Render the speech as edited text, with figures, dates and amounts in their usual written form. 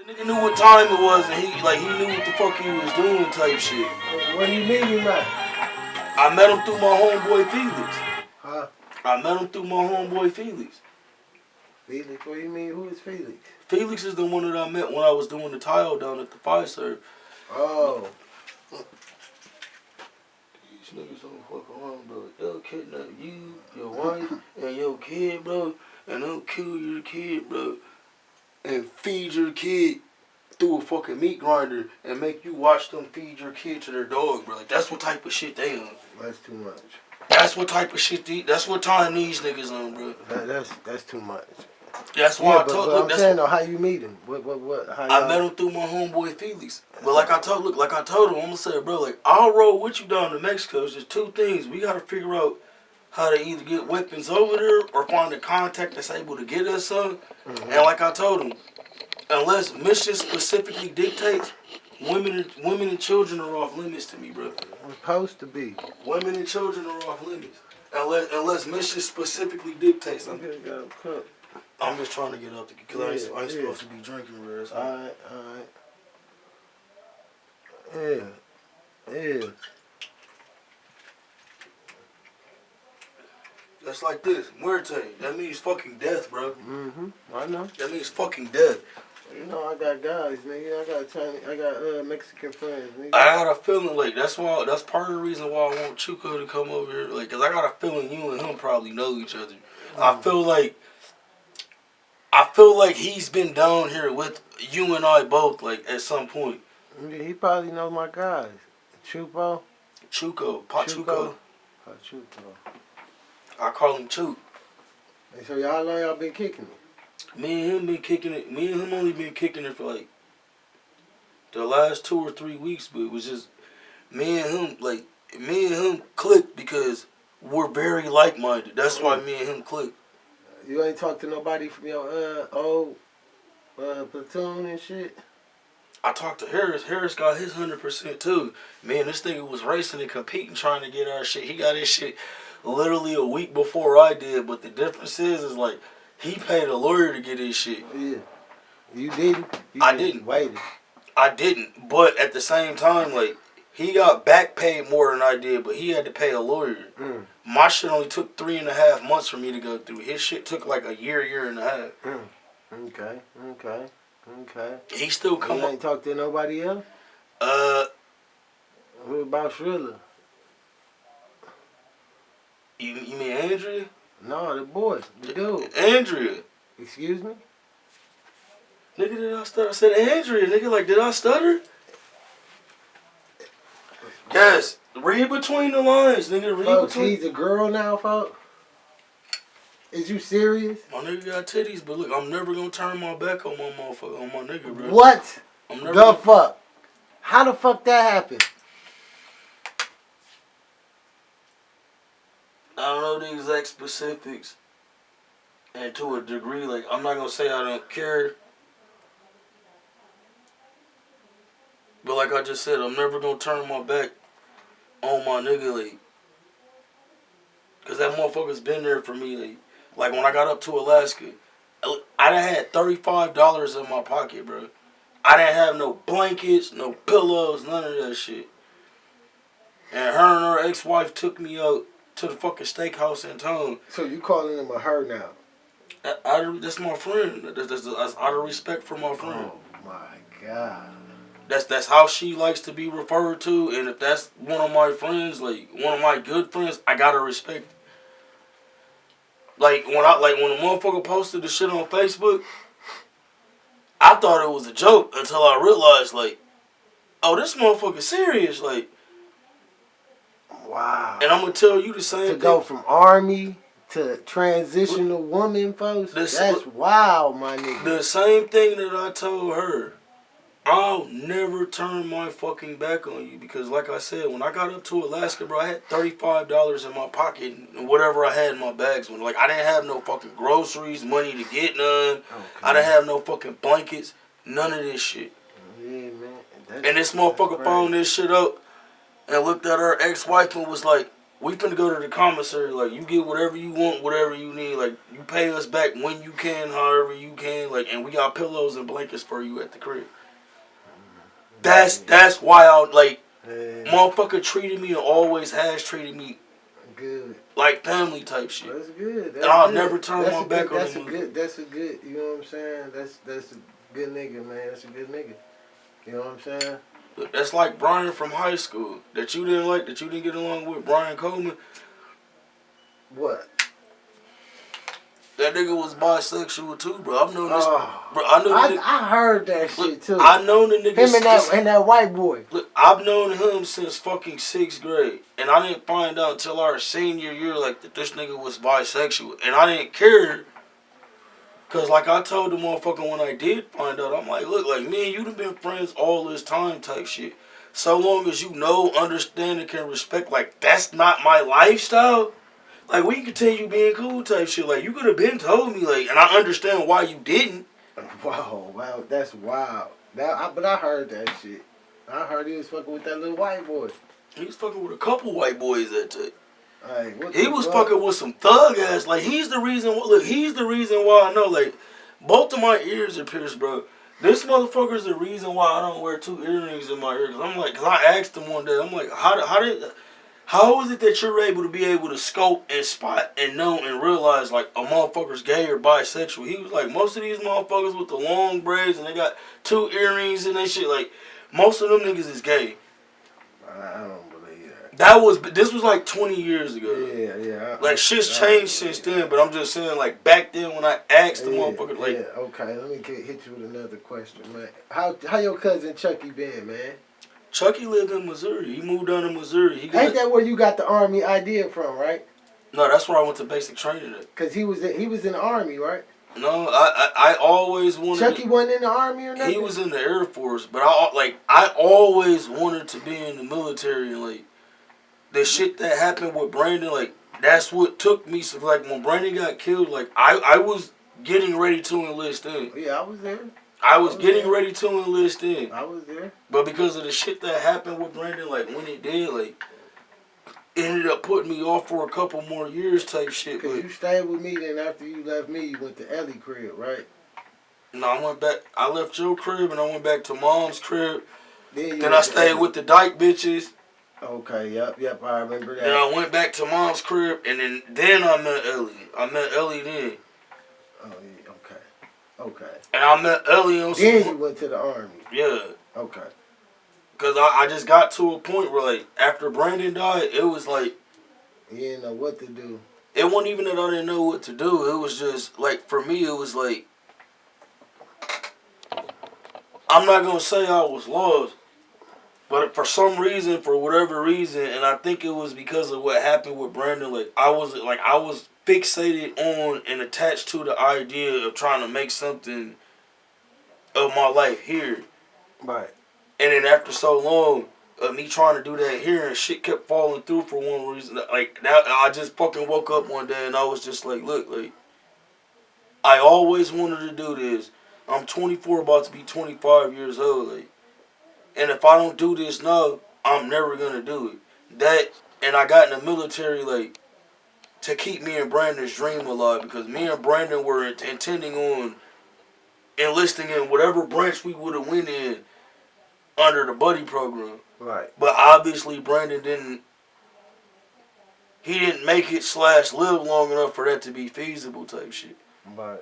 The nigga knew what time it was, and he knew what the fuck he was doing, type shit. What do you mean you met? I met him through my homeboy Felix. Huh? I met him through my homeboy Felix. Felix? What do you mean? Who is Felix? Felix is the one that I met when I was doing the tile down at the fire serve. Oh. These niggas don't fuck around, bro. They'll kidnap you, your wife, and your kid, bro. And they'll kill your kid, bro. And feed your kid through a fucking meat grinder and make you watch them feed your kid to their dog, bro. Like, that's what type of shit they on. That's too much. That's what type of shit that's what time these niggas on, bro. That's too much. That's why I told. Look, I'm saying though, how you meet him? How I met him through my homeboy Felix. But like I told him, I'm gonna say, bro, like I'll roll with you down to Mexico. It's just two things. We gotta figure out how to either get weapons over there or find a contact that's able to get us some. Mm-hmm. And like I told him, unless mission specifically dictates, women and children are off limits to me, bro. It's supposed to be. Women and children are off limits. Unless mission specifically dictates. I'm just trying to get up because I ain't supposed to be drinking, bro. Alright. Yeah. That's like this. Muerte. That means fucking death, bro. Mm-hmm. I know. That means fucking death. You know, I got guys, nigga. I got Mexican friends, nigga. I got a feeling like that's part of the reason why I want Chuco to come over here. Like, cause I got a feeling you and him probably know each other. Mm-hmm. I feel like he's been down here with you and I both, like at some point. Yeah, he probably knows my guys. Chuco. Pachuco. Pachuco. I call him Chup. And so how long y'all been kicking it? Me and him been kicking it. Me and him only been kicking it for like the last 2 or 3 weeks, but it was just me and him clicked because we're very like-minded. That's why me and him clicked. You ain't talked to nobody from your old platoon and shit? I talked to Harris. Harris got his 100% too. Man, this nigga was racing and competing trying to get our shit. He got his shit literally a week before I did, but the difference is like he paid a lawyer to get his shit. Yeah. You didn't? I didn't. Waited. I didn't. But at the same time, like, he got back paid more than I did, but he had to pay a lawyer. Mm. My shit only took 3.5 months for me to go through. His shit took like a year and a half. Mm. Okay. He still come You ain't talked to nobody else? What about Shrilla? You mean Andrea? No, the boy. The dude. Andrea. Excuse me? Nigga, did I stutter? I said Andrea. Nigga, like, did I stutter? Yes. Read between the lines, nigga. Read folks, between. He's a girl now, folks? Is you serious? My nigga got titties, but look, I'm never gonna turn my back on my motherfucker, on my nigga, bro. What I'm never the fuck? How the fuck that happened? I don't know the exact specifics, and to a degree, like, I'm not gonna say I don't care, but like I just said, I'm never gonna turn my back on my nigga, like, cause that motherfucker's been there for me, like when I got up to Alaska, I done had $35 in my pocket, bro. I didn't have no blankets, no pillows, none of that shit. And her ex-wife took me out to the fucking steakhouse in town. So you calling him a her now? That's my friend. That's out of respect for my friend. Oh my God. That's how she likes to be referred to, and if that's one of my friends, like one of my good friends, I gotta respect it. Like when a motherfucker posted the shit on Facebook, I thought it was a joke until I realized, like, oh, this motherfucker serious, like. Wow. And I'm gonna tell you the same thing. To go from army to transitional woman, folks. That's wild, my nigga. The same thing that I told her. I'll never turn my fucking back on you because, like I said, when I got up to Alaska, bro, I had $35 in my pocket and whatever I had in my bags. Like, I didn't have no fucking groceries, money to get none. Okay. I didn't have no fucking blankets, none of this shit. Yeah, man. And this motherfucker phoned this shit up and looked at her ex-wife and was like, we finna go to the commissary. Like, you get whatever you want, whatever you need. Like, you pay us back when you can, however you can. Like, and we got pillows and blankets for you at the crib. That's why I like. Motherfucker treated me and always has treated me good, like family type shit. That's good. That's and I'll good. never turn my back on him. That's a good. You know what I'm saying? That's a good nigga, man. That's a good nigga. You know what I'm saying? That's like Brian from high school that you didn't like, that you didn't get along with. Brian Coleman. What? That nigga was bisexual too, bro. I've known this. Bro, I heard that shit too. I known the nigga. Him and that white boy. Look, I've known him since fucking 6th grade, and I didn't find out until our senior year like that this nigga was bisexual, and I didn't care. Cause like I told the motherfucker when I did find out, I'm like, look, like me and you done been friends all this time type shit. So long as you know, understand, and can respect, like that's not my lifestyle. Like, we can continue being cool type shit. Like, you could have been told me, like, and I understand why you didn't. Wow, that's wild. But I heard that shit. I heard he was fucking with that little white boy. He was fucking with a couple white boys that day. Like, he was fucking with some thug ass. Like, he's the reason. Look, he's the reason why I know. Like, both of my ears are pierced, bro. This motherfucker's the reason why I don't wear 2 earrings in my ear. Cause I'm like, cause I asked him one day. I'm like, how is it that you're able to scope and spot and know and realize like a motherfucker's gay or bisexual? He was like, most of these motherfuckers with the long braids and they got 2 earrings and that shit, like most of them niggas is gay. I don't believe that. This was like 20 years ago. Yeah. Like shit's changed since then, but I'm just saying like back then when I asked the motherfucker like. Yeah, okay. Let me hit you with another question, man. How your cousin Chucky been, man? Chucky lived in Missouri. He moved down to Missouri. Ain't that where you got the Army idea from, right? No, that's where I went to basic training at. Cause he was in the Army, right? No, I always wanted. Chucky wasn't in the Army or nothing. He was in the Air Force, but I always wanted to be in the military. And like the shit that happened with Brandon, like that's what took me. So like when Brandon got killed, like I was getting ready to enlist in. Yeah, I was there. I was getting ready to enlist in. I was there. But because of the shit that happened with Brandon, like when it did, like it ended up putting me off for a couple more years type shit. Cause you stayed with me, then after you left me, you went to Ellie crib, right? No, I went back. I left your crib and I went back to Mom's crib. Then I stayed with the dyke bitches. Okay, yep, I remember that. Then I went back to Mom's crib and then I met Ellie. I met Ellie then. Oh yeah, okay. And I met Ellie on some. Then you went to the Army. Yeah. Okay. Cause I just got to a point where like after Brandon died, it was like you didn't know what to do. It wasn't even that I didn't know what to do. It was just like for me, it was like I'm not gonna say I was lost, but for some reason, for whatever reason, and I think it was because of what happened with Brandon. Like I was fixated on and attached to the idea of trying to make something of my life here. Right. And then after so long of me trying to do that here and shit kept falling through for one reason. Like that, I just fucking woke up one day and I was just like, look, like I always wanted to do this. I'm 24, about to be 25 years old. Like, and if I don't do this now, I'm never gonna do it. And I got in the military like to keep me and Brandon's dream alive because me and Brandon were intending on enlisting in whatever branch we would have went in under the buddy program. Right. But obviously Brandon didn't make it / live long enough for that to be feasible type shit. Right.